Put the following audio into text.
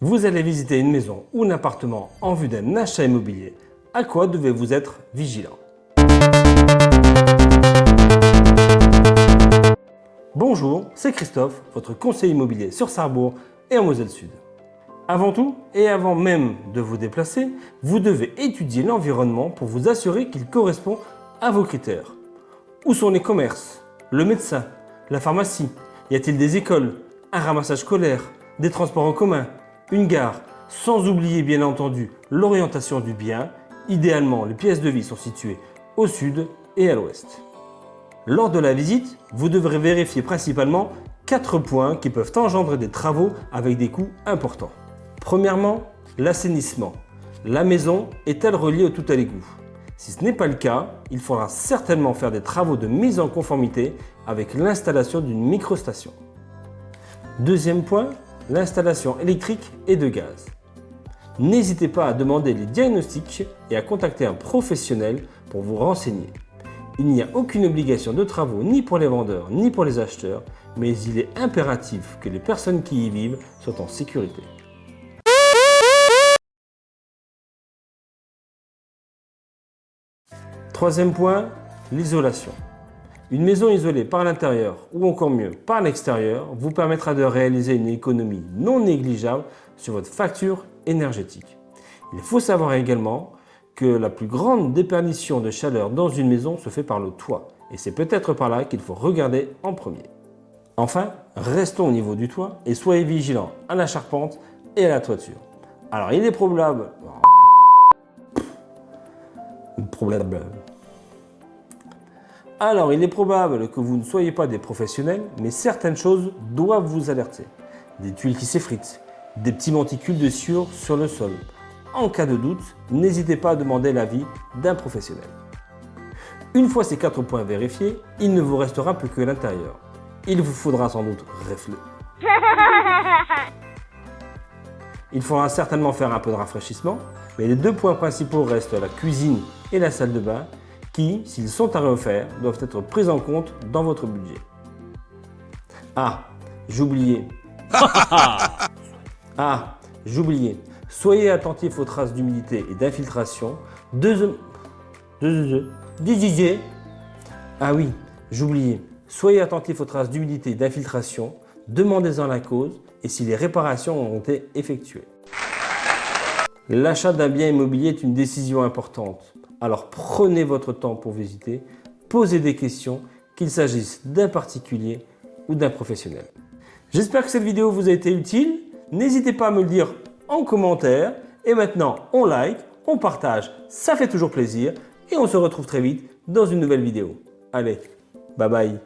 Vous allez visiter une maison ou un appartement en vue d'un achat immobilier. À quoi devez-vous être vigilant? Bonjour, c'est Christophe, votre conseiller immobilier sur Sarrebourg et en Moselle Sud. Avant tout, et avant même de vous déplacer, vous devez étudier l'environnement pour vous assurer qu'il correspond à vos critères. Où sont les commerces, le médecin, la pharmacie? Y a-t-il des écoles, un ramassage scolaire, des transports en commun, une gare? Sans oublier bien entendu l'orientation du bien. Idéalement, les pièces de vie sont situées au sud et à l'ouest. Lors de la visite, vous devrez vérifier principalement 4 points qui peuvent engendrer des travaux avec des coûts importants. Premièrement, l'assainissement. La maison est-elle reliée au tout à l'égout? Si ce n'est pas le cas, il faudra certainement faire des travaux de mise en conformité avec l'installation d'une microstation. Deuxième point, l'installation électrique et de gaz. N'hésitez pas à demander les diagnostics et à contacter un professionnel pour vous renseigner. Il n'y a aucune obligation de travaux ni pour les vendeurs ni pour les acheteurs, mais il est impératif que les personnes qui y vivent soient en sécurité. Troisième point, l'isolation. Une maison isolée par l'intérieur ou encore mieux par l'extérieur vous permettra de réaliser une économie non négligeable sur votre facture énergétique. Il faut savoir également que la plus grande déperdition de chaleur dans une maison se fait par le toit et c'est peut-être par là qu'il faut regarder en premier. Enfin, restons au niveau du toit et soyez vigilants à la charpente et à la toiture. Alors il est probable... Alors, il est probable que vous ne soyez pas des professionnels, mais certaines choses doivent vous alerter. Des tuiles qui s'effritent, des petits monticules de sciure sur le sol. En cas de doute, n'hésitez pas à demander l'avis d'un professionnel. Une fois ces 4 points vérifiés, il ne vous restera plus que l'intérieur. Il vous faudra sans doute réfléchir. Il faudra certainement faire un peu de rafraîchissement, mais les 2 points principaux restent la cuisine et la salle de bain, qui, s'ils sont à refaire, doivent être pris en compte dans votre budget. Ah, j'oubliais. Soyez attentifs aux traces d'humidité et d'infiltration. Ah oui, j'oubliais. Soyez attentifs aux traces d'humidité et d'infiltration. Demandez-en la cause et si les réparations ont été effectuées. L'achat d'un bien immobilier est une décision importante. Alors prenez votre temps pour visiter, posez des questions, qu'il s'agisse d'un particulier ou d'un professionnel. J'espère que cette vidéo vous a été utile. N'hésitez pas à me le dire en commentaire. Et maintenant, on like, on partage, ça fait toujours plaisir. Et on se retrouve très vite dans une nouvelle vidéo. Allez, bye bye.